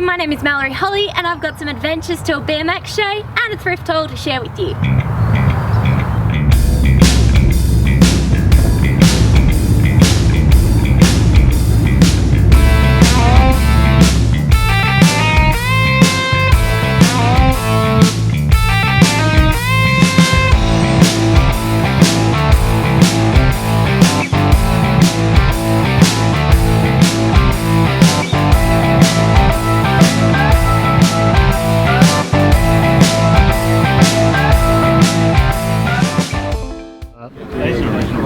my name is Mallory Holley and I've got some adventures to a BMX show and a thrift haul to share with you.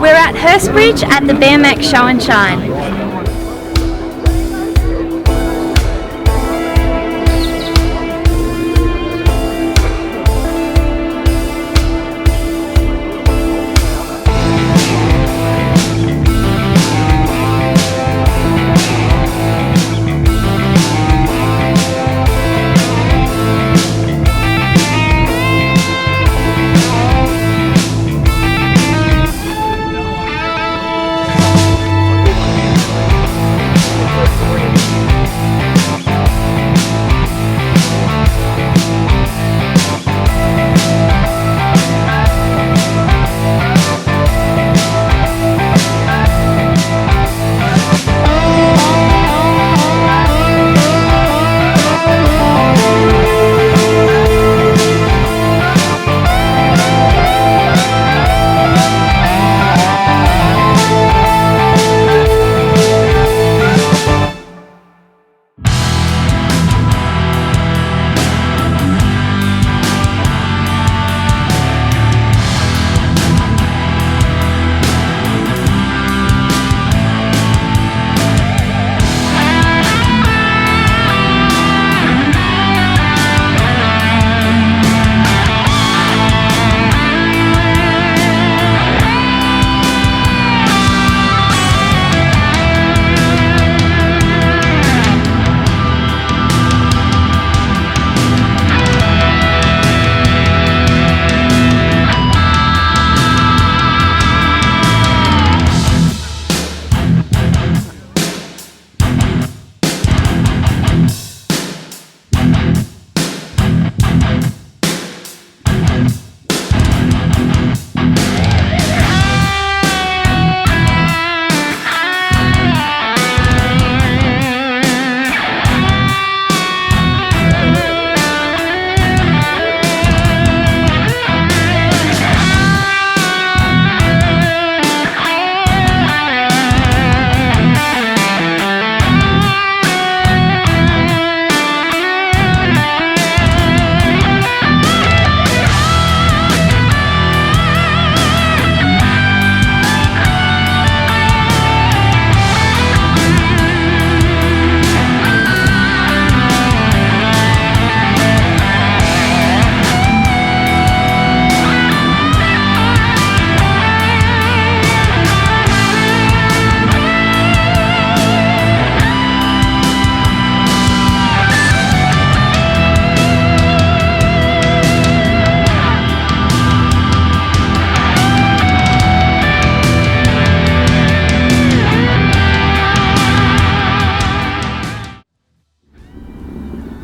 We're at Hurstbridge at the BMX Show and Shine.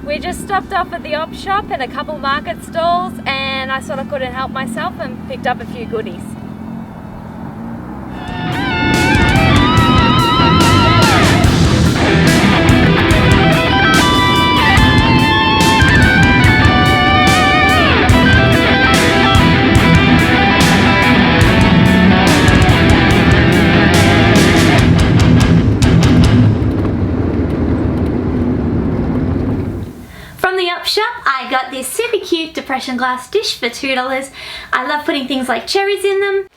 We just stopped off at the op shop and a couple market stalls and I sort of couldn't help myself and picked up a few goodies. Shop, I got this super cute depression glass dish for $2. I love putting things like cherries in them.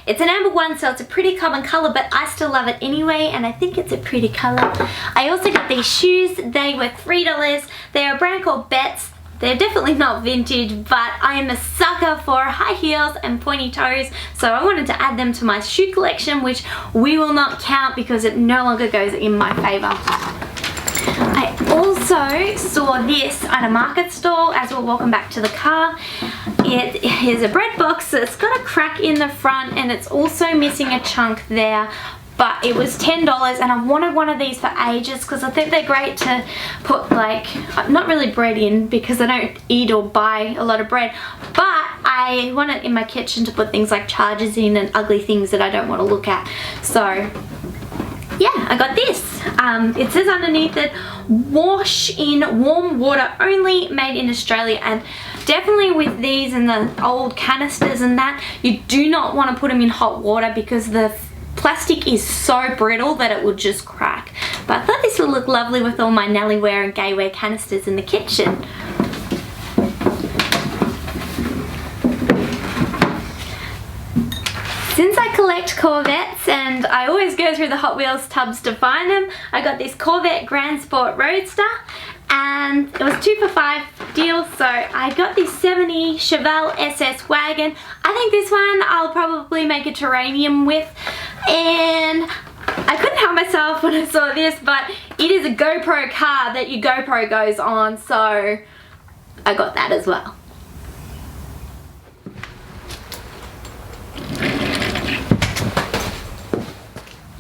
It's an amber one, so it's a pretty common colour, but I still love it anyway, and I think it's a pretty colour. I also got these shoes. They were $3. They're a brand called Betts. They're definitely not vintage, but I am a sucker for high heels and pointy toes, so I wanted to add them to my shoe collection, which we will not count because it no longer goes in my favour. I also saw this at a market stall as we're walking back to the car. It is a bread box that's got a crack in the front and it's also missing a chunk there, but it was $10 and I wanted one of these for ages because I think they're great to put, like, not really bread in because I don't eat or buy a lot of bread, but I want it in my kitchen to put things like chargers in and ugly things that I don't want to look at. So yeah, I got this. It says underneath it, wash in warm water only, made in Australia. And definitely with these and the old canisters and that, you do not want to put them in hot water because the plastic is so brittle that it will just crack. But I thought this would look lovely with all my Nellyware and Gayware canisters in the kitchen. Since I collect Corvettes and I always go through the Hot Wheels tubs to find them, I got this Corvette Grand Sport Roadster and it was 2 for $5 deal, so I got this 70 Chevelle SS wagon. I think this one I'll probably make a terrarium with, and I couldn't help myself when I saw this, but it is a GoPro car that your GoPro goes on, so I got that as well.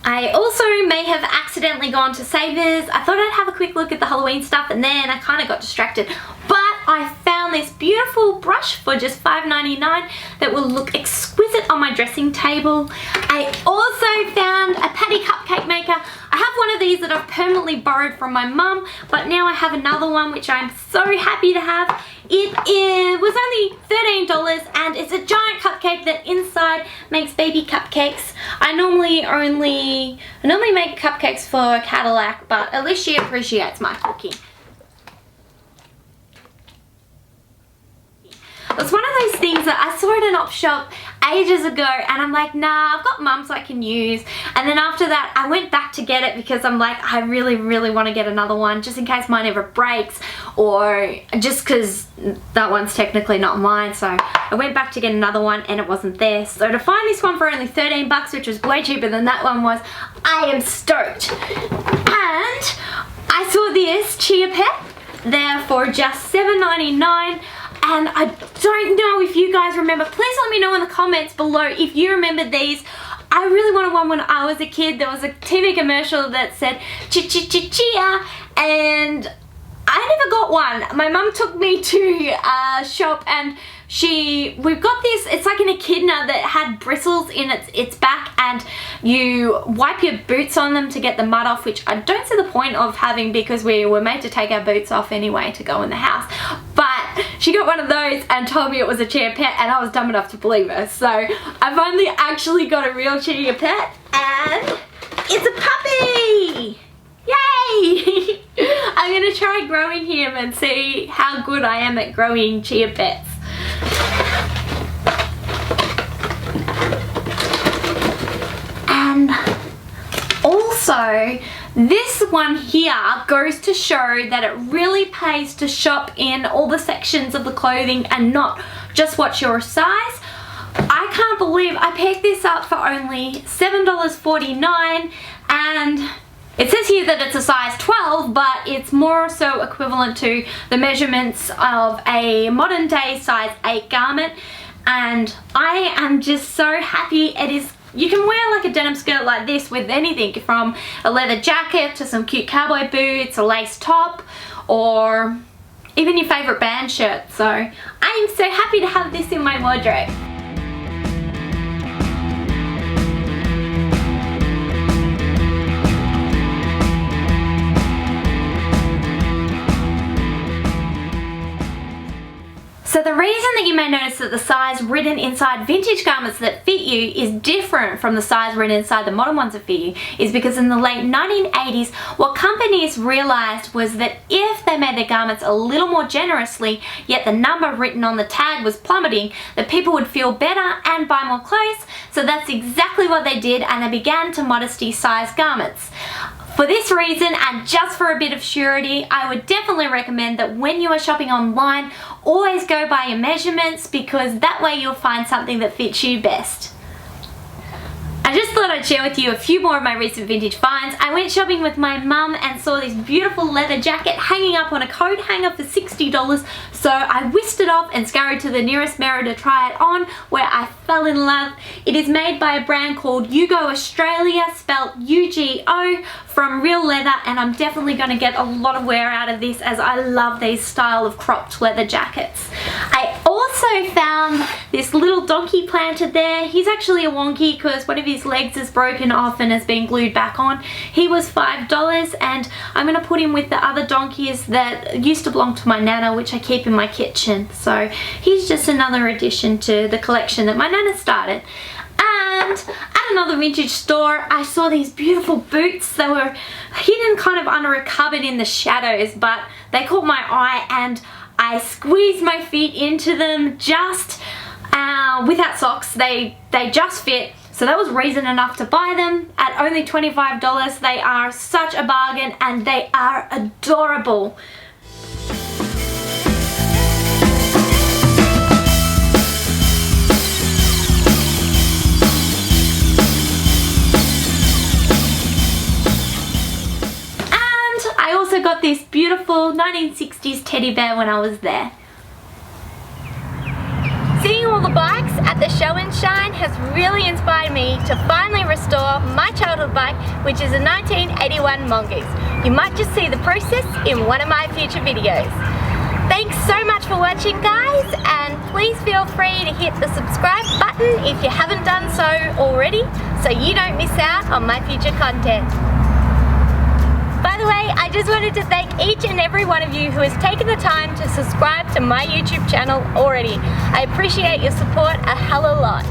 I also may have accidentally gone to Savers. I thought I'd have a quick look at the Halloween stuff and then I kind of got distracted. But I found this beautiful brush for just $5.99 that will look exquisite on my dressing table. I also found a patty cupcake maker. I have one of these that I've permanently borrowed from my mum, but now I have another one which I'm so happy to have. It was only $13 and it's a giant cupcake that inside makes baby cupcakes. I normally make cupcakes for Cadillac, but at least she appreciates my cooking. It's one of those things that I saw at an op shop ages ago and I'm like, nah, I've got Mum so I can use. And then after that I went back to get it because I'm like, I really want to get another one just in case mine ever breaks, or just because that one's technically not mine. So I went back to get another one and it wasn't there. So to find this one for only 13 bucks, which was way cheaper than that one was, I am stoked. And I saw this Chia Pet there for just $7.99. And I don't know if you guys remember. Please let me know in the comments below if you remember these. I really wanted one when I was a kid. There was a TV commercial that said Chia, and I never got one. My mum took me to a shop and we've got this, it's like an echidna that had bristles in its back, and you wipe your boots on them to get the mud off, which I don't see the point of having because we were made to take our boots off anyway to go in the house. But she got one of those and told me it was a Chia Pet, and I was dumb enough to believe her. So I finally actually got a real Chia Pet and it's a puppy! Yay! I'm gonna try growing him and see how good I am at growing Chia Pets. And also, this one here goes to show that it really pays to shop in all the sections of the clothing and not just watch your size. I can't believe I picked this up for only $7.49, and it says here that it's a size 12, but it's more so equivalent to the measurements of a modern day size 8 garment. And I am just so happy. It is, you can wear like a denim skirt like this with anything from a leather jacket to some cute cowboy boots, a lace top, or even your favorite band shirt. So I am so happy to have this in my wardrobe. So the reason that you may notice that the size written inside vintage garments that fit you is different from the size written inside the modern ones that fit you is because in the late 1980s, what companies realized was that if they made their garments a little more generously, yet the number written on the tag was plummeting, that people would feel better and buy more clothes. So that's exactly what they did, and they began to modesty size garments. For this reason, and just for a bit of surety, I would definitely recommend that when you are shopping online, always go by your measurements, because that way you'll find something that fits you best. I just thought I'd share with you a few more of my recent vintage finds. I went shopping with my mum and saw this beautiful leather jacket hanging up on a coat hanger for $60, so I whisked it off and scurried to the nearest mirror to try it on, where I fell in love. It is made by a brand called Ugo Australia, spelled UGO, from real leather, and I'm definitely going to get a lot of wear out of this as I love these style of cropped leather jackets. I also found this little donkey planted there. He's actually a wonky because one of his legs is broken off and has been glued back on. He was $5, and I'm going to put him with the other donkeys that used to belong to my nana, which I keep in my kitchen. So he's just another addition to the collection that my nana started. And at another vintage store, I saw these beautiful boots. They were hidden kind of under a cupboard in the shadows, but they caught my eye and I squeezed my feet into them just without socks. They just fit. So that was reason enough to buy them at only $25. They are such a bargain and they are adorable. I also got this beautiful 1960s teddy bear when I was there. Seeing all the bikes at the Show and Shine has really inspired me to finally restore my childhood bike, which is a 1981 Mongoose. You might just see the process in one of my future videos. Thanks so much for watching, guys, and please feel free to hit the subscribe button if you haven't done so already, so you don't miss out on my future content. By the way, I just wanted to thank each and every one of you who has taken the time to subscribe to my YouTube channel already. I appreciate your support a hell of a lot.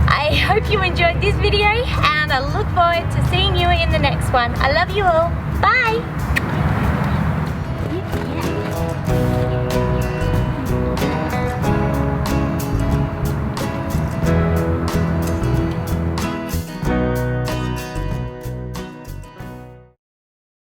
I hope you enjoyed this video and I look forward to seeing you in the next one. I love you all. Bye!